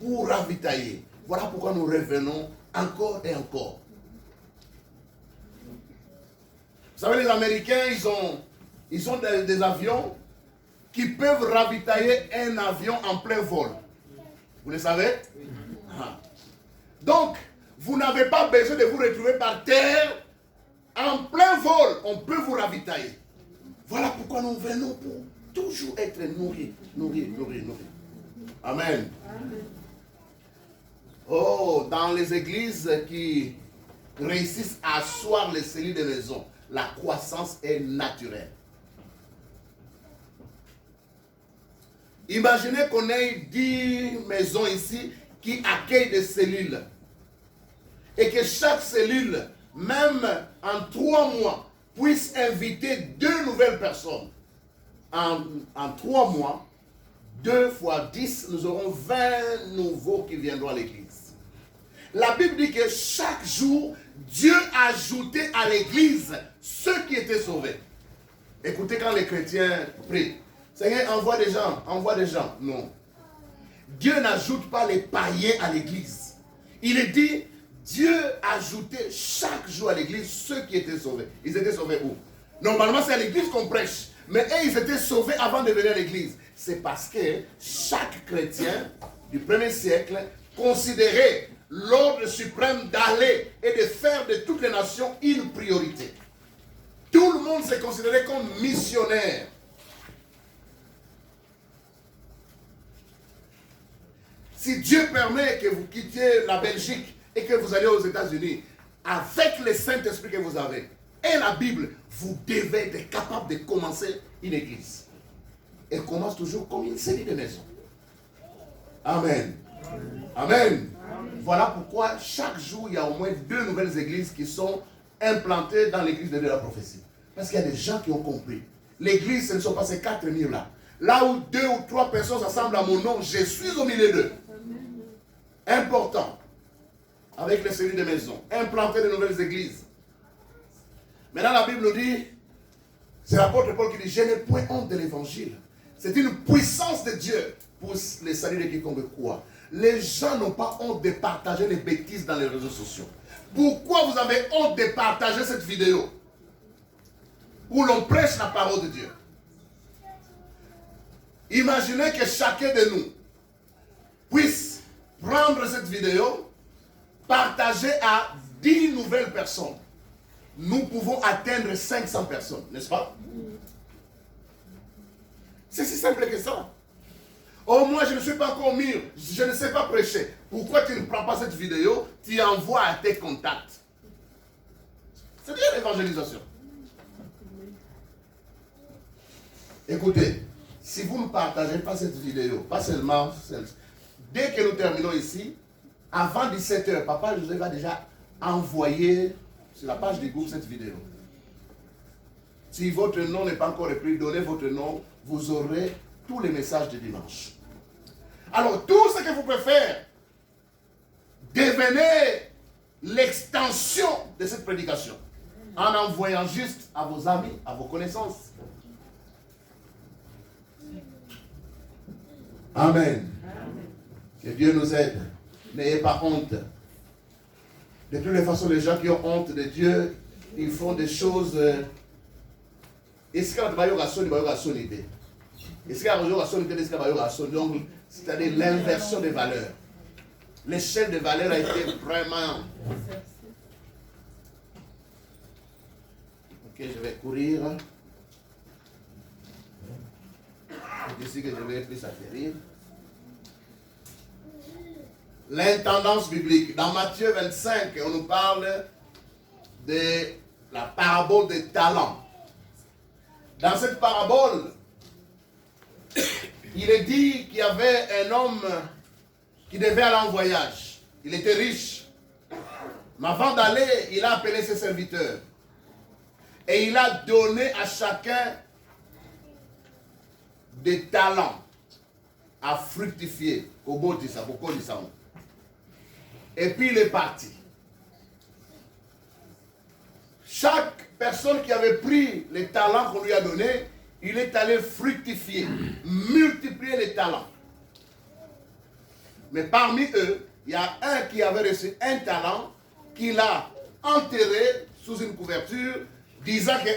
pour ravitailler. Voilà pourquoi nous revenons encore et encore. Vous savez, les Américains, ils ont des avions qui peuvent ravitailler un avion en plein vol. Vous le savez? Ah. Donc, vous n'avez pas besoin de vous retrouver par terre. En plein vol, on peut vous ravitailler. Voilà pourquoi nous venons pour toujours être nourris. Amen. Oh, dans les églises qui réussissent à asseoir les cellules de maison, la croissance est naturelle. Imaginez qu'on ait 10 maisons ici qui accueillent des cellules. Et que chaque cellule, même en 3 mois, puisse inviter 2 nouvelles personnes. En 3 mois, 2 fois 10, nous aurons 20 nouveaux qui viendront à l'église. La Bible dit que chaque jour, Dieu ajoutait à l'église ceux qui étaient sauvés. Écoutez quand les chrétiens prient. Seigneur, envoie des gens. Non. Dieu n'ajoute pas les païens à l'église. Il est dit, Dieu ajoutait chaque jour à l'église ceux qui étaient sauvés. Ils étaient sauvés où? Normalement, c'est à l'église qu'on prêche. Mais eux, ils étaient sauvés avant de venir à l'église. C'est parce que chaque chrétien du 1er siècle considérait l'ordre suprême d'aller et de faire de toutes les nations une priorité. Tout le monde s'est considéré comme missionnaire. Si Dieu permet que vous quittiez la Belgique et que vous allez aux États-Unis, avec le Saint-Esprit que vous avez et la Bible, vous devez être capable de commencer une église. Elle commence toujours comme une série de maisons. Amen. Amen. Voilà pourquoi chaque jour, il y a au moins 2 nouvelles églises qui sont implantées dans l'église de la prophétie. Parce qu'il y a des gens qui ont compris. L'église, ce ne sont pas ces 4 murs là. Là où 2 ou 3 personnes s'assemblent à mon nom, je suis au milieu d'eux. Important. Avec les cellules de maison. Implanter de nouvelles églises. Maintenant, la Bible nous dit, c'est l'apôtre Paul qui dit, je n'ai point honte de l'évangile. C'est une puissance de Dieu pour les saluts de quiconque croit. Les gens n'ont pas honte de partager les bêtises dans les réseaux sociaux. Pourquoi vous avez honte de partager cette vidéo où l'on prêche la parole de Dieu? Imaginez que chacun de nous puisse prendre cette vidéo, partager à 10 nouvelles personnes. Nous pouvons atteindre 500 personnes, n'est-ce pas? C'est si simple que ça. Oh, moi, je ne suis pas encore mûr, je ne sais pas prêcher. Pourquoi tu ne prends pas cette vidéo, tu envoies à tes contacts? C'est bien l'évangélisation. Écoutez, si vous ne partagez pas cette vidéo, pas seulement celle, dès que nous terminons ici, avant 17h, Papa Joseph va déjà envoyer sur la page du groupe cette vidéo. Si votre nom n'est pas encore repris, donnez votre nom, vous aurez tous les messages du dimanche. Alors, tout ce que vous pouvez faire, devenez l'extension de cette prédication en envoyant juste à vos amis, à vos connaissances. Amen. Que Dieu nous aide. N'ayez pas honte. De toutes les façons, les gens qui ont honte de Dieu, ils font des choses. C'est-à-dire l'inversion des valeurs. L'échelle des valeurs a été vraiment. Ok, je vais courir. C'est ici que je vais plus atterrir. L'intendance biblique. Dans Matthieu 25, on nous parle de la parabole des talents. Dans cette parabole, il est dit qu'il y avait un homme qui devait aller en voyage. Il était riche. Mais avant d'aller, il a appelé ses serviteurs. Et il a donné à chacun des talents à fructifier. Et puis il est parti. Chaque personne qui avait pris les talents qu'on lui a donnés, il est allé fructifier, multiplier les talents. Mais parmi eux, il y a un qui avait reçu un talent, qu'il a enterré sous une couverture, disant que,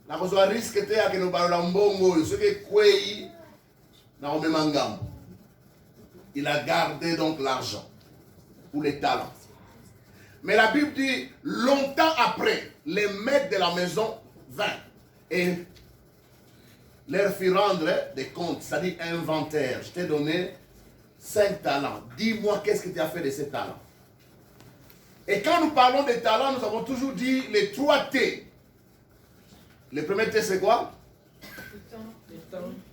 la chose risque était à que nous parlons bongo, ce que kwei, il a gardé donc l'argent ou les talents. Mais la Bible dit, longtemps après, les maîtres de la maison vinrent et leur fit rendre des comptes, c'est-à-dire inventaire. Je t'ai donné 5 talents. Dis-moi qu'est-ce que tu as fait de ces talents. Et quand nous parlons des talents, nous avons toujours dit les 3 T. Le premier T, c'est quoi?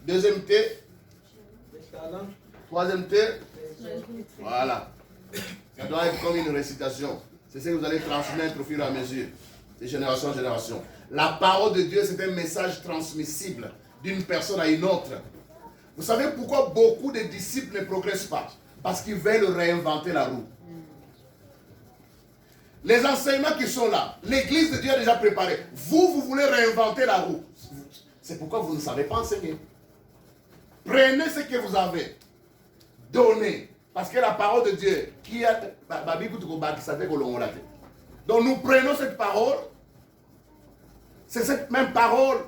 Deuxième T. Troisième T. Voilà. Ça doit être comme une récitation. C'est ce que vous allez transmettre au fur et à mesure, de génération en génération. La parole de Dieu, c'est un message transmissible d'une personne à une autre. Vous savez pourquoi beaucoup de disciples ne progressent pas? Parce qu'ils veulent réinventer la roue. Les enseignements qui sont là, l'église de Dieu a déjà préparé. Vous voulez réinventer la roue. C'est pourquoi vous ne savez pas enseigner. Prenez ce que vous avez. Donnez. Parce que la parole de Dieu, qui a... Donc nous prenons cette parole. C'est cette même parole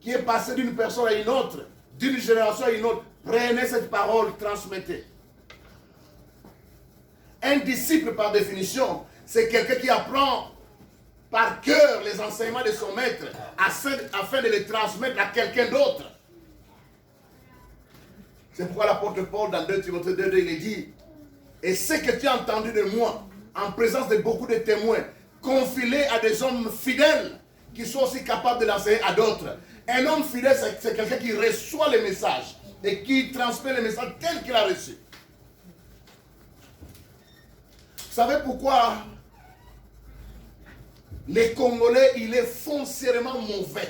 qui est passée d'une personne à une autre, d'une génération à une autre. Prenez cette parole, transmettez. Un disciple, par définition, c'est quelqu'un qui apprend par cœur les enseignements de son maître afin de les transmettre à quelqu'un d'autre. C'est pourquoi l'apôtre Paul, dans 2 Timothée 2, il dit, et ce que tu as entendu de moi, en présence de beaucoup de témoins, confie-les à des hommes fidèles qui sont aussi capables de l'enseigner à d'autres. Un homme fidèle, c'est quelqu'un qui reçoit les messages et qui transmet les messages tels qu'il a reçus. Vous savez pourquoi les Congolais, il est foncièrement mauvais.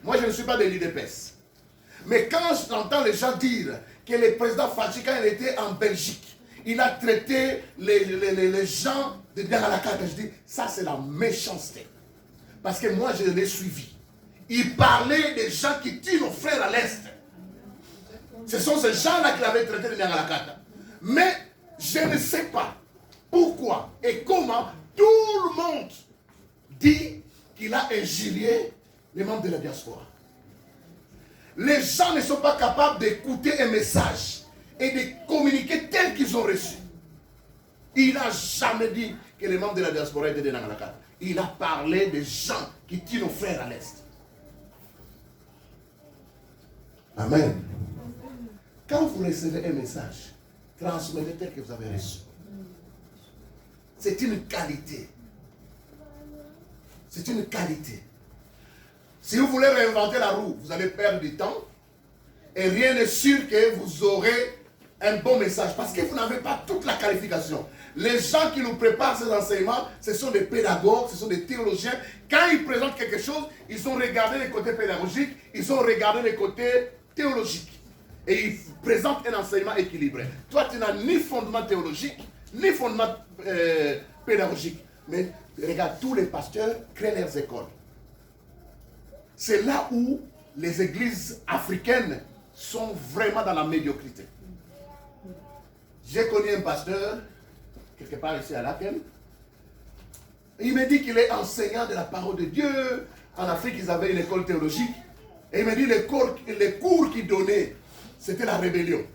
Moi, je ne suis pas de l'IDPS. Mais quand j'entends les gens dire que le président Fachi, quand il était en Belgique, il a traité les gens de Diagalakata, je dis, ça c'est la méchanceté. Parce que moi, je l'ai suivi. Il parlait des gens qui tuent nos frères à l'Est. Ce sont ces gens-là qu'il avait traité de Diagalakata. Mais je ne sais pas pourquoi et comment tout le monde dit qu'il a injurié les membres de la diaspora. Les gens ne sont pas capables d'écouter un message et de communiquer tel qu'ils ont reçu. Il n'a jamais dit que les membres de la diaspora étaient des Nangalaka. Il a parlé des gens qui tuent nos frères à l'Est. Amen. Quand vous recevez un message, transmettez tel que vous avez reçu. C'est une qualité. C'est une qualité. Si vous voulez réinventer la roue, vous allez perdre du temps. Et rien n'est sûr que vous aurez un bon message. Parce que vous n'avez pas toute la qualification. Les gens qui nous préparent ces enseignements, ce sont des pédagogues, ce sont des théologiens. Quand ils présentent quelque chose, ils ont regardé les côtés pédagogiques, ils ont regardé les côtés théologiques. Et ils présentent un enseignement équilibré. Toi, tu n'as ni fondement théologique, ni fondement pédagogique. Mais regarde, tous les pasteurs créent leurs écoles. C'est là où les églises africaines sont vraiment dans la médiocrité. J'ai connu un pasteur, quelque part ici à Laken. Il me dit qu'il est enseignant de la parole de Dieu. En Afrique, ils avaient une école théologique. Et il me dit les cours qu'il donnait, c'était la rébellion.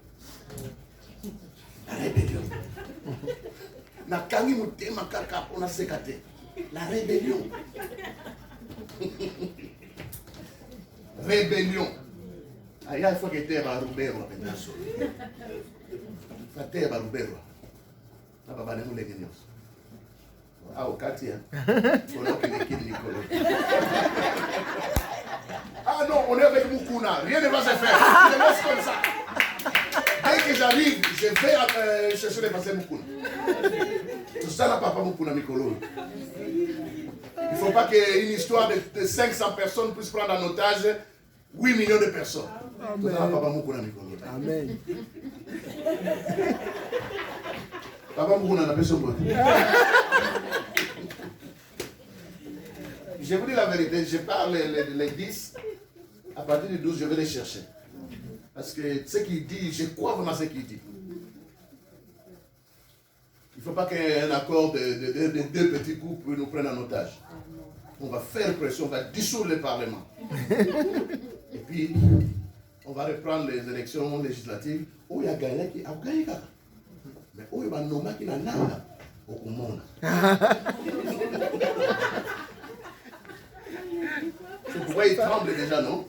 La rébellion. La rébellion. Rébellion. Il faut que tu aies un rubero. Il faut que tu aies un rubero. Ah, au quartier. Ah non, on est avec Mukuna. Rien ne va se faire. Je laisse comme ça. Dès que j'arrive, je vais chercher les passer Mukuna. Tout ça, là, papa Mukuna Mikolo. Il ne faut pas qu'une histoire de 500 personnes puisse prendre en otage 8 millions de personnes. Amen. Papa Mukuna n'a pas besoin. Je vous dis la vérité, je parle les 10, à partir du 12, je vais les chercher. Parce que ce qu'il dit, je crois vraiment ce qu'il dit. Il ne faut pas qu'il y ait un accord de deux petits groupes nous prennent en otage. On va faire pression, on va dissoudre le Parlement. Et puis, on va reprendre les élections législatives. Où il y a gagné qui a gagné. Mais où il y a nomé qui n'a nada au monde. C'est pourquoi ils tremblent déjà, non?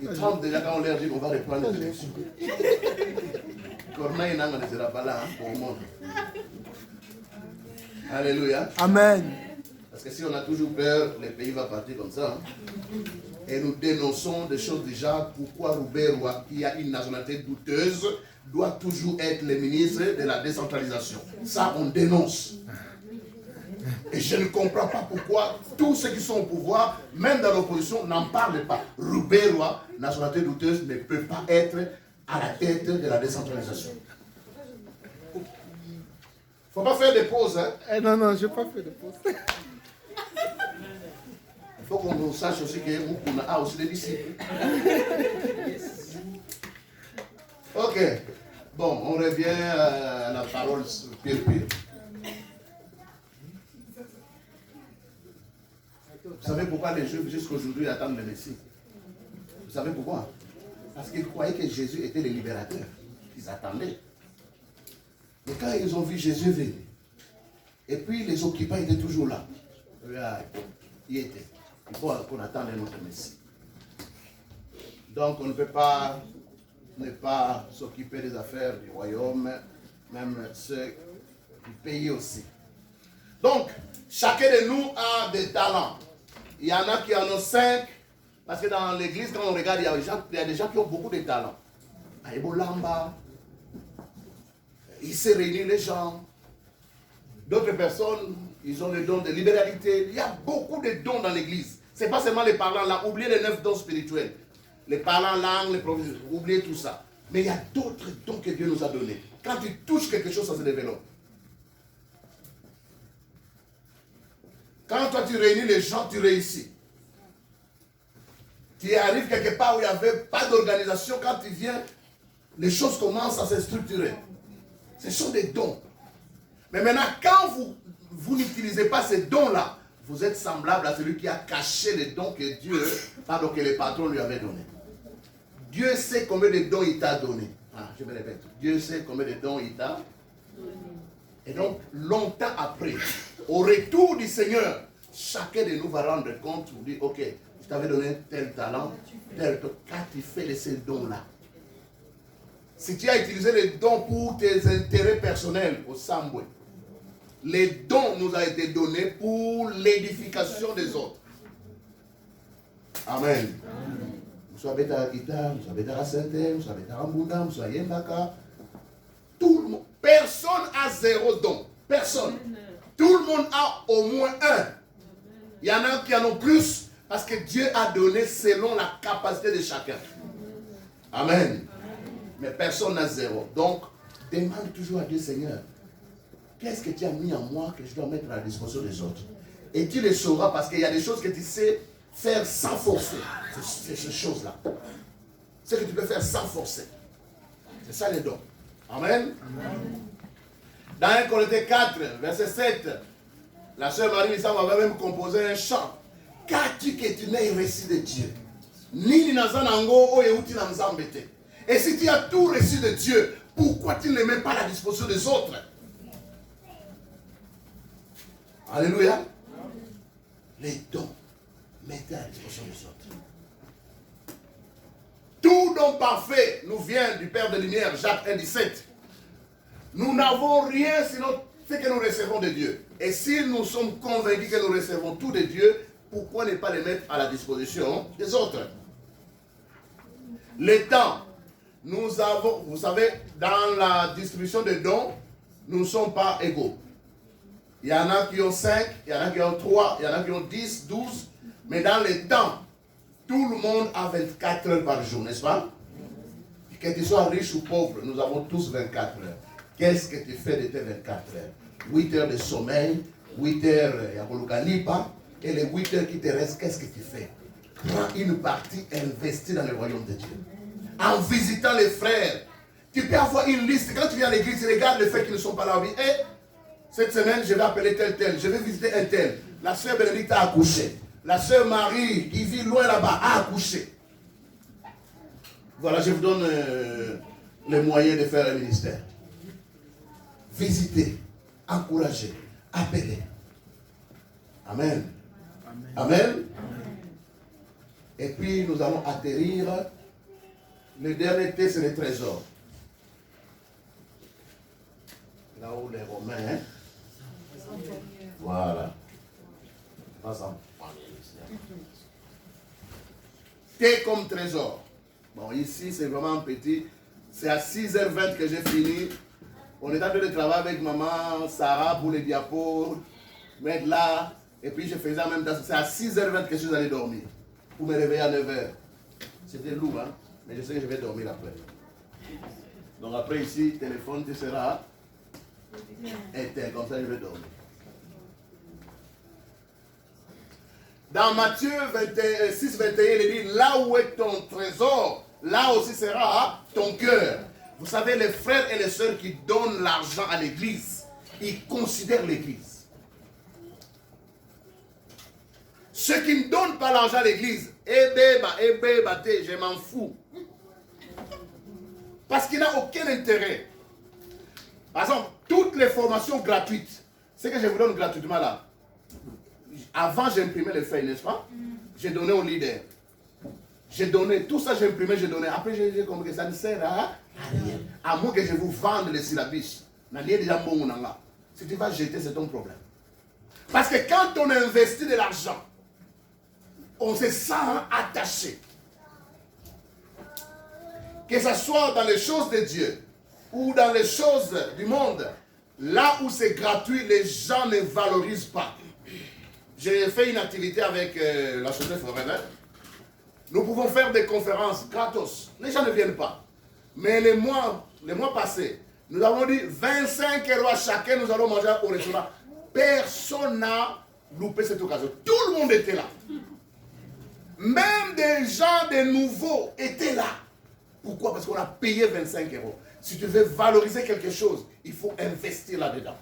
Ils tremblent déjà quand on leur dit qu'on va reprendre les élections. Corneille ne sera pas là pour le monde. Alléluia. Amen. Parce que si on a toujours peur, le pays va partir comme ça. Et nous dénonçons des choses déjà. Pourquoi Roubaix-Roy, qui a une nationalité douteuse, doit toujours être le ministre de la décentralisation. Ça, on dénonce. Et je ne comprends pas pourquoi tous ceux qui sont au pouvoir, même dans l'opposition, n'en parlent pas. Roubaix-Roy, nationalité douteuse, ne peut pas être à la tête de la décentralisation. Il ne faut pas faire des pauses. Hein? Non, je n'ai pas fait de pause. Il faut qu'on sache aussi que Moukouna a aussi des disciples. Ok. Bon, on revient à la parole pire. Vous savez pourquoi les Juifs jusqu'à aujourd'hui attendent le Messie? Vous savez pourquoi? Parce qu'ils croyaient que Jésus était le libérateur. Ils attendaient. Et quand ils ont vu Jésus venir, et puis les occupants étaient toujours là. Il était. Il faut qu'on attende notre Messie. Donc on ne peut pas ne pas s'occuper des affaires du royaume, même ceux du pays aussi. Donc, chacun de nous a des talents. Il y en a qui en ont 5, parce que dans l'église, quand on regarde, il y a des gens qui ont beaucoup de talents. Aïbo Lamba, il sait réunir les gens. D'autres personnes, ils ont le don de libéralité. Il y a beaucoup de dons dans l'église. Ce n'est pas seulement les parlants là. Oubliez les 9 dons spirituels. Les parlants langues, les prophéties. Oubliez tout ça. Mais il y a d'autres dons que Dieu nous a donnés. Quand tu touches quelque chose, ça se développe. Quand toi tu réunis les gens, tu réussis. Tu arrives quelque part où il n'y avait pas d'organisation. Quand tu viens, les choses commencent à se structurer. Ce sont des dons. Mais maintenant, quand vous n'utilisez pas ces dons-là, vous êtes semblable à celui qui a caché les dons que Dieu, pardon, que les patrons lui avaient donnés. Dieu sait combien de dons il t'a donné. Je me répète. Dieu sait combien de dons il t'a donné. Et donc, longtemps après, au retour du Seigneur, chacun de nous va rendre compte, vous dire, ok, je t'avais donné tel talent, tel talent, qu'as-tu fait de ces dons-là? Si tu as utilisé les dons pour tes intérêts personnels au Samboué, les dons nous ont été donnés pour l'édification des autres. Amen. Nous sommes à Guitare, nous sommes à Sainte, nous sommes à Mbunda, nous sommes à Yembaka. Tout le monde, personne a 0 don. Personne. Tout le monde a au moins 1. Il y en a qui en ont plus parce que Dieu a donné selon la capacité de chacun. Amen. Mais personne n'a 0. Donc, demande toujours à Dieu, Seigneur, qu'est-ce que tu as mis en moi que je dois mettre à la disposition des autres? Et tu le sauras parce qu'il y a des choses que tu sais faire sans forcer. C'est ces choses-là. C'est ce que tu peux faire sans forcer. C'est ça les dons. Amen. Dans 1 Corinthiens 4, verset 7, la sœur Marie-Lisa m'avait même composé un chant. Qu'as-tu que tu n'aies reçu de Dieu? Nini nazanango o yeuti na nzambete. Et si tu as tout reçu de Dieu, pourquoi tu ne le mets pas à la disposition des autres? Alléluia. Les dons, mettez à la disposition des autres. Tout don parfait nous vient du Père de lumière, Jacques 1,17. Nous n'avons rien sinon ce que nous recevons de Dieu. Et si nous sommes convaincus que nous recevons tout de Dieu, pourquoi ne pas les mettre à la disposition des autres? Les temps, nous avons, vous savez, dans la distribution des dons, nous ne sommes pas égaux. Il y en a qui ont 5, il y en a qui ont 3, il y en a qui ont 10, 12. Mais dans les temps, tout le monde a 24 heures par jour, n'est-ce pas? Que tu sois riche ou pauvre, nous avons tous 24 heures. Qu'est-ce que tu fais de tes 24 heures? 8 heures de sommeil, 8 heures Yakolukalipa, et les 8 heures qui te restent, qu'est-ce que tu fais? Prends une partie, investis dans le royaume de Dieu. en visitant les frères. Tu peux avoir une liste. Quand tu viens à l'église, tu regardes les frères qui ne sont pas là. Oui, hey, cette semaine, je vais appeler tel. Je vais visiter un tel. La sœur Bénédicte a accouché. La sœur Marie, qui vit loin là-bas, a accouché. Voilà, je vous donne les moyens de faire un ministère. Visiter, encourager, appeler. Amen. Amen. Amen. Et puis nous allons atterrir. Le dernier thé, c'est le trésor. Là où les Romains. Hein? Voilà. Thé comme trésor. Bon, ici, c'est vraiment petit. C'est à 6h20 que j'ai fini. On est en train de travailler avec maman Sarah pour les diapos. Mettre là. Et puis je faisais en même temps. C'est à 6h20 que je suis allé dormir. Pour me réveiller à 9h. C'était lourd, hein. Mais je sais que je vais dormir après. Donc après ici, téléphone, tu seras éteint. Comme ça, je vais dormir. Dans Matthieu 6, 21, il dit, là où est ton trésor, là aussi sera ton cœur. Vous savez, les frères et les sœurs qui donnent l'argent à l'église, ils considèrent l'église. Ceux qui ne donnent pas l'argent à l'église, je m'en fous. Parce qu'il n'a aucun intérêt. Par exemple, toutes les formations gratuites, ce que je vous donne gratuitement là, avant j'imprimais les feuilles, n'est-ce pas? J'ai donné au leader. J'ai donné, tout ça j'imprimais, j'ai donné. Après j'ai compris que ça ne sert à rien. À moins que je vous vende les syllabus. Si tu vas jeter, c'est ton problème. Parce que quand on investit de l'argent, on se sent attaché. Que ce soit dans les choses de Dieu ou dans les choses du monde, là où c'est gratuit, les gens ne valorisent pas. J'ai fait une activité avec la société foraine. Nous pouvons faire des conférences gratos. Les gens ne viennent pas. Mais les mois passés, nous avons dit 25 € à chacun, nous allons manger au restaurant. Personne n'a loupé cette occasion. Tout le monde était là. Même des gens, des nouveaux, étaient là. Pourquoi? Parce qu'on a payé 25 €. Si tu veux valoriser quelque chose, il faut investir là-dedans.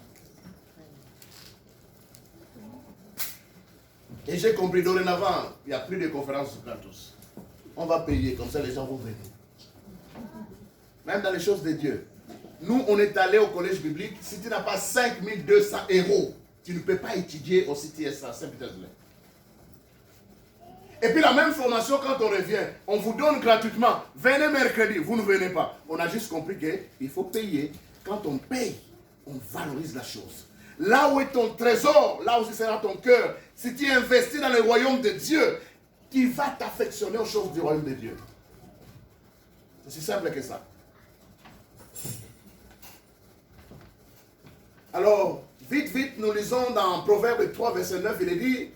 Et j'ai compris, dorénavant, il n'y a plus de conférences gratos. On va payer, comme ça les gens vont venir. Même dans les choses de Dieu. Nous, on est allé au collège biblique. Si tu n'as pas 5200 €, tu ne peux pas étudier au CTS à Saint-Pétersbourg. Et puis la même formation, quand on revient, on vous donne gratuitement. Venez mercredi, vous ne venez pas. On a juste compris qu'il faut payer. Quand on paye, on valorise la chose. Là où est ton trésor, là aussi sera ton cœur. Si tu investis dans le royaume de Dieu, tu vas t'affectionner aux choses du royaume de Dieu. C'est aussi simple que ça. Alors, vite, nous lisons dans Proverbe 3, verset 9, il est dit,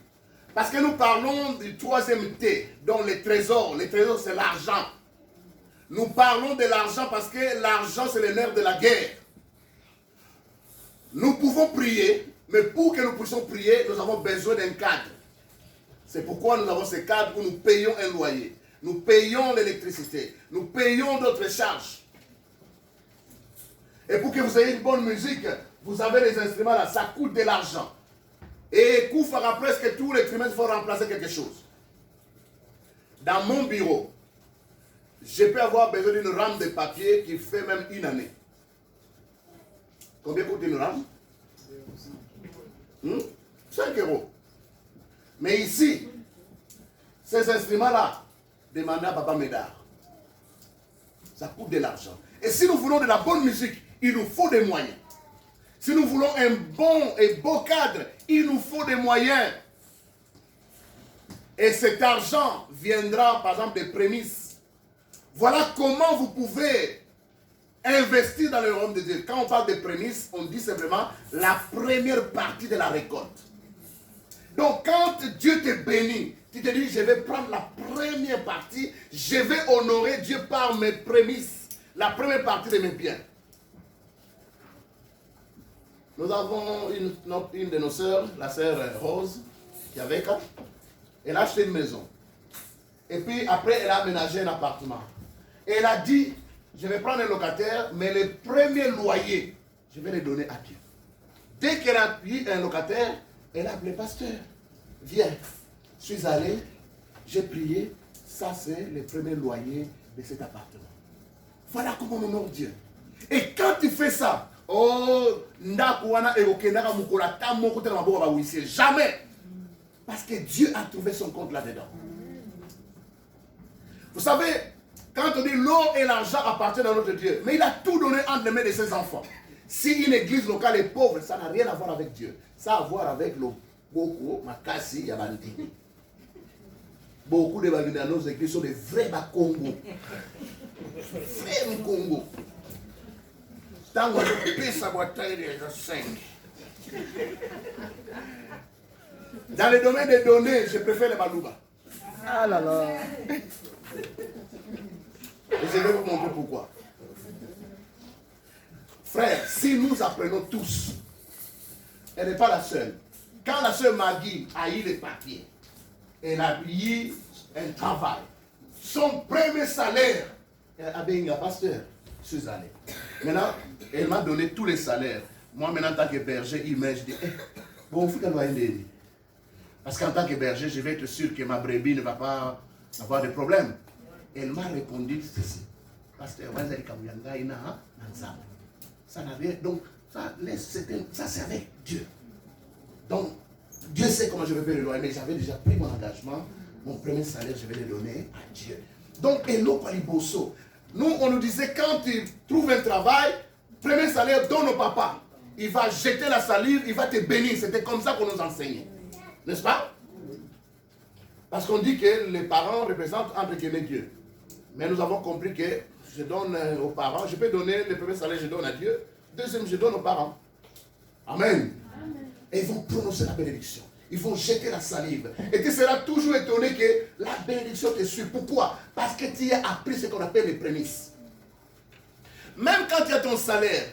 parce que nous parlons du troisième T, dont les trésors. Les trésors, c'est l'argent. Nous parlons de l'argent parce que l'argent, c'est le nerf de la guerre. Nous pouvons prier, mais pour que nous puissions prier, nous avons besoin d'un cadre. C'est pourquoi nous avons ce cadre où nous payons un loyer. Nous payons l'électricité. Nous payons d'autres charges. Et pour que vous ayez une bonne musique, vous avez les instruments là, ça coûte de l'argent. Et coup fera presque tous les trimestres, il faut remplacer quelque chose. Dans mon bureau, je peux avoir besoin d'une rame de papier qui fait même une année. Combien coûte une rame? 5 €. Mais ici, ces instruments-là, demandez à Papa Médard. Ça coûte de l'argent. Et si nous voulons de la bonne musique, il nous faut des moyens. Si nous voulons un bon et beau cadre, il nous faut des moyens. Et cet argent viendra, par exemple, des prémices. Voilà comment vous pouvez investir dans le royaume de Dieu. Quand on parle de prémices, on dit simplement la première partie de la récolte. Donc, quand Dieu te bénit, tu te dis, je vais prendre la première partie, je vais honorer Dieu par mes prémices, la première partie de mes biens. Nous avons une de nos sœurs, la sœur Rose, qui est avec elle. Elle a acheté une maison. Et puis après, elle a aménagé un appartement. Et elle a dit, je vais prendre un locataire, mais le premier loyer, je vais le donner à Dieu. Dès qu'elle a eu un locataire, elle a appelé le pasteur. Viens, je suis allé, j'ai prié, ça c'est le premier loyer de cet appartement. Voilà comment on honore Dieu. Et quand tu fais ça, jamais. Parce que Dieu a trouvé son compte là-dedans. Vous savez, quand on dit l'or et l'argent appartiennent à notre Dieu, mais il a tout donné entre les mains de ses enfants. Si une église locale est pauvre, ça n'a rien à voir avec Dieu. Ça a à voir avec le Boko, Makasi, Yabandi. Beaucoup de nos églises sont des vrais Bakongo. Vrais Congo. Tant qu'on peut sa boîte de 5. Dans le domaine des données, je préfère les Balouba. Ah là là. Et je vais vous montrer pourquoi. Frère, si nous apprenons tous, elle n'est pas la seule. Quand la sœur Maggie a eu les papiers, elle a eu un travail. Son premier salaire, elle avait un pasteur, je suis allé. Maintenant, elle m'a donné tous les salaires. Moi, maintenant, en tant que berger, il m'a dit, bon, il faut qu'elle va aider. Parce qu'en tant que berger, je vais être sûr que ma brebis ne va pas avoir de problème. Elle m'a répondu ceci. Pasteur, ça n'avait, donc, ça c'est avec Dieu. Donc, Dieu sait comment je vais faire le loyer, mais j'avais déjà pris mon engagement. Mon premier salaire, je vais le donner à Dieu. Donc, Elo Paliboso. Nous, on nous disait, quand tu trouves un travail, premier salaire, donne au papa. Il va jeter la salive, il va te bénir. C'était comme ça qu'on nous enseignait. N'est-ce pas? Parce qu'on dit que les parents représentent entre guillemets Dieu. Mais nous avons compris que je donne aux parents, je peux donner le premier salaire, je donne à Dieu. Deuxième, je donne aux parents. Amen. Et ils vont prononcer la bénédiction. Ils vont jeter la salive. Et tu seras toujours étonné que la bénédiction te suit. Pourquoi? Parce que tu as appris ce qu'on appelle les prémices. Même quand tu as ton salaire,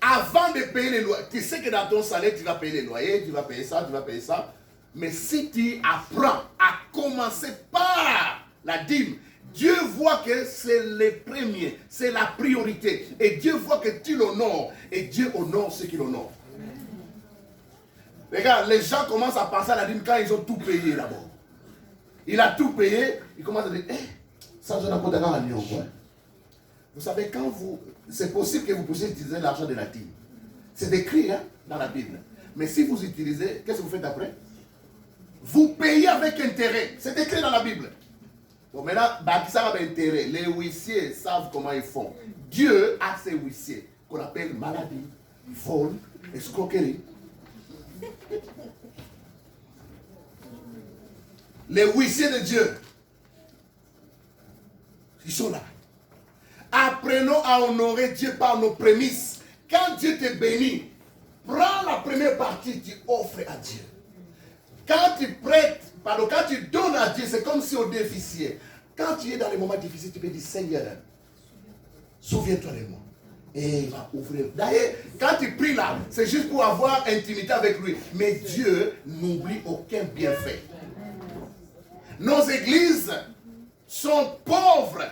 avant de payer les loyers, tu sais que dans ton salaire, tu vas payer les loyers, tu vas payer ça, tu vas payer ça. Mais si tu apprends à commencer par la dîme, Dieu voit que c'est le premier, c'est la priorité. Et Dieu voit que tu l'honores. Et Dieu honore ceux qui l'honorent. Regarde, les gens commencent à penser à la dîme quand ils ont tout payé d'abord. Il a tout payé, il commence à dire, ça je n'ai pas d'accord à Lyon. Vous savez, quand vous, c'est possible que vous puissiez utiliser l'argent de la dîme. C'est écrit dans la Bible. Mais si vous utilisez, qu'est-ce que vous faites après? Vous payez avec intérêt. C'est écrit dans la Bible. Bon, maintenant, ça va intérêt. Les huissiers savent comment ils font. Dieu a ses huissiers qu'on appelle maladie, vol, escroquerie. Les huissiers de Dieu, ils sont là. Apprenons à honorer Dieu par nos prémices. Quand Dieu te bénit, prends la première partie, tu offres à Dieu. Quand tu prêtes, pardon, quand tu donnes à Dieu, c'est comme si au déficient. Quand tu es dans les moments difficiles, tu peux dire, Seigneur, souviens-toi de moi. Et il va ouvrir. D'ailleurs, quand tu pries là, c'est juste pour avoir intimité avec lui. Mais Dieu n'oublie aucun bienfait. Nos églises sont pauvres.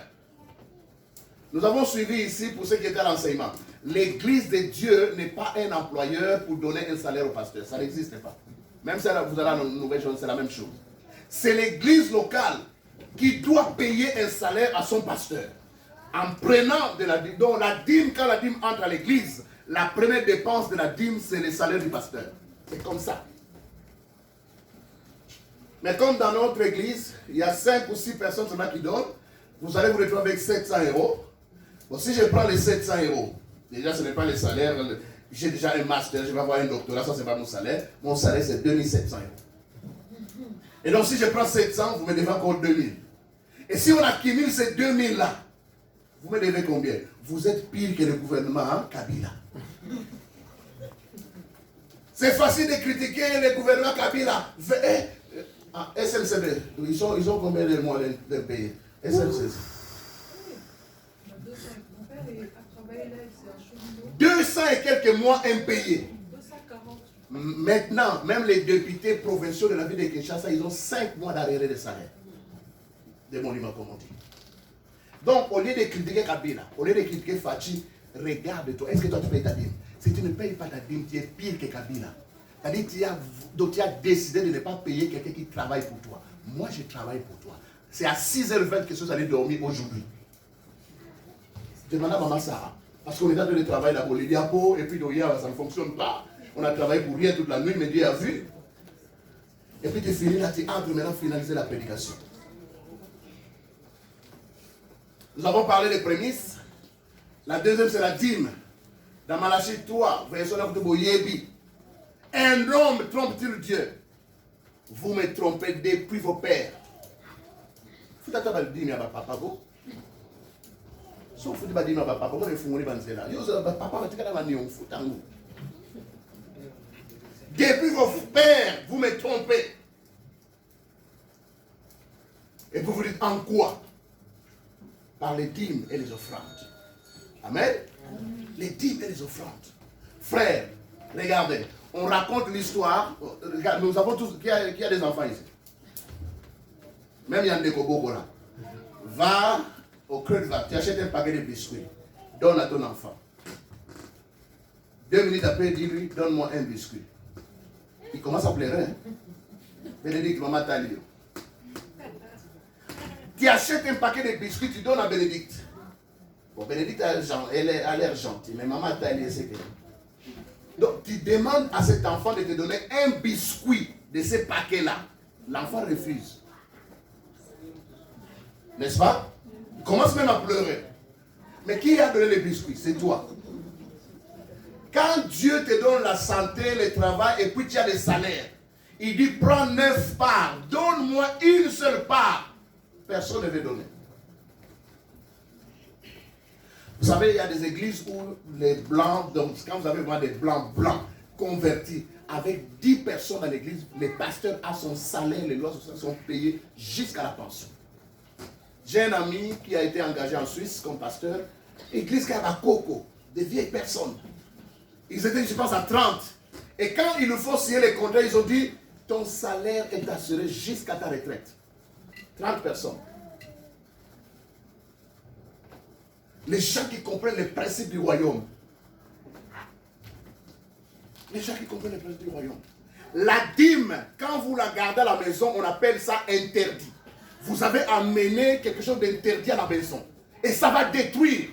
Nous avons suivi ici, pour ceux qui étaient à l'enseignement, l'église de Dieu n'est pas un employeur pour donner un salaire au pasteur. Ça n'existe pas. Même si vous allez à une nouvelle chose, c'est la même chose. C'est l'église locale qui doit payer un salaire à son pasteur. En prenant de la dîme. Donc la dîme, quand la dîme entre à l'église, la première dépense de la dîme, c'est le salaire du pasteur. C'est comme ça. Mais comme dans notre église, il y a 5 ou 6 personnes seulement qui donnent, vous allez vous retrouver avec 700 euros. Bon, si je prends les 700 euros, déjà ce n'est pas le salaire, j'ai déjà un master, je vais avoir un doctorat, ça c'est pas mon salaire. Mon salaire c'est 2700 euros. Et donc si je prends 700, vous me devez encore 2000. Et si on accumule ces 2000 là, vous me devez combien? Vous êtes pire que le gouvernement Kabila. C'est facile de critiquer le gouvernement Kabila. SNCB, ils ont combien de mois de payer? SNCB. 200 et quelques mois impayés. 240. Maintenant, même les députés provinciaux de la ville de Kinshasa, ils ont 5 mois d'arriéré de salaire. Des monuments, comme on dit. Donc, au lieu de critiquer Kabila, au lieu de critiquer Fachi, regarde-toi. Est-ce que toi tu payes ta dîme? Si tu ne payes pas ta dîme, tu es pire que Kabila. C'est-à-dire tu as décidé de ne pas payer quelqu'un qui travaille pour toi. Moi, je travaille pour toi. C'est à 6h20 que vous allez dormir aujourd'hui. Demande à Maman Sarah. Parce qu'on est en train de travailler d'abord les diapos, et puis ça ne fonctionne pas. On a travaillé pour rien toute la nuit, mais Dieu a vu. Et puis tu finis là, tu entres maintenant finaliser la prédication. Nous avons parlé des prémices. La deuxième, c'est la dîme. Dans Malachie 3, verset 9 de Boyebi. Un homme trompe-t-il Dieu? Vous me trompez depuis vos pères. Vous avez pas dit, mais papa, vous. Sauf que vous avez dit, mais papa, comment vous faites banzela? Papa, vous avez dit, depuis vos pères, vous me trompez. Et vous vous dites en quoi? Par les dîmes et les offrandes. Amen. Les dîmes et les offrandes. Frères, regardez. On raconte l'histoire. Nous avons tous. Qui a des enfants ici? Même Yann Kobo là. Va au creux de vague. Tu achètes un paquet de biscuits. Donne à ton enfant. 2 minutes après, dis-lui, donne-moi un biscuit. Il commence à pleurer. Hein? Bénédicte, maman t'a dit. Tu achètes un paquet de biscuits, tu donnes à Bénédicte. Bon, Bénédicte, elle a l'air gentille, mais maman t'a dit, c'est que. Donc, tu demandes à cet enfant de te donner un biscuit de ce paquet-là. L'enfant refuse. N'est-ce pas? Il commence même à pleurer. Mais qui a donné les biscuits? C'est toi. Quand Dieu te donne la santé, le travail, et puis tu as des salaires, il dit, prends 9 parts, donne-moi une seule part. Personne ne veut donner. Vous savez, il y a des églises où les blancs, donc quand vous avez vraiment des blancs convertis, avec 10 personnes dans l'église, le pasteur a son salaire, les lois sociales sont payées jusqu'à la pension. J'ai un ami qui a été engagé en Suisse comme pasteur, église Kabakoko, des vieilles personnes. Ils étaient, je pense, à 30. Et quand il nous faut signer les contrats, ils ont dit, ton salaire est assuré jusqu'à ta retraite. 30 personnes. Les gens qui comprennent les principes du royaume. Les gens qui comprennent les principes du royaume. La dîme, quand vous la gardez à la maison, on appelle ça interdit. Vous avez amené quelque chose d'interdit à la maison. Et ça va détruire.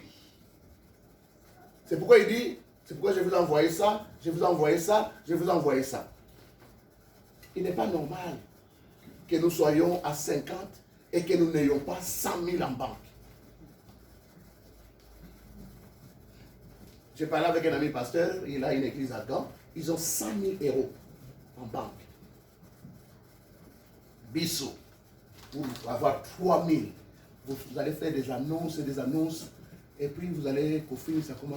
C'est pourquoi il dit, c'est pourquoi je vous ai envoyé ça, je vous ai envoyé ça, je vous ai envoyé ça. Il n'est pas normal que nous soyons à 50 et que nous n'ayons pas 100 000 en banque. J'ai parlé avec un ami pasteur, il a une église à Gand, ils ont 100 000 euros en banque. Bissot, pour avoir 3 000, vous allez faire des annonces, et puis vous allez, qu'au fil, ça commence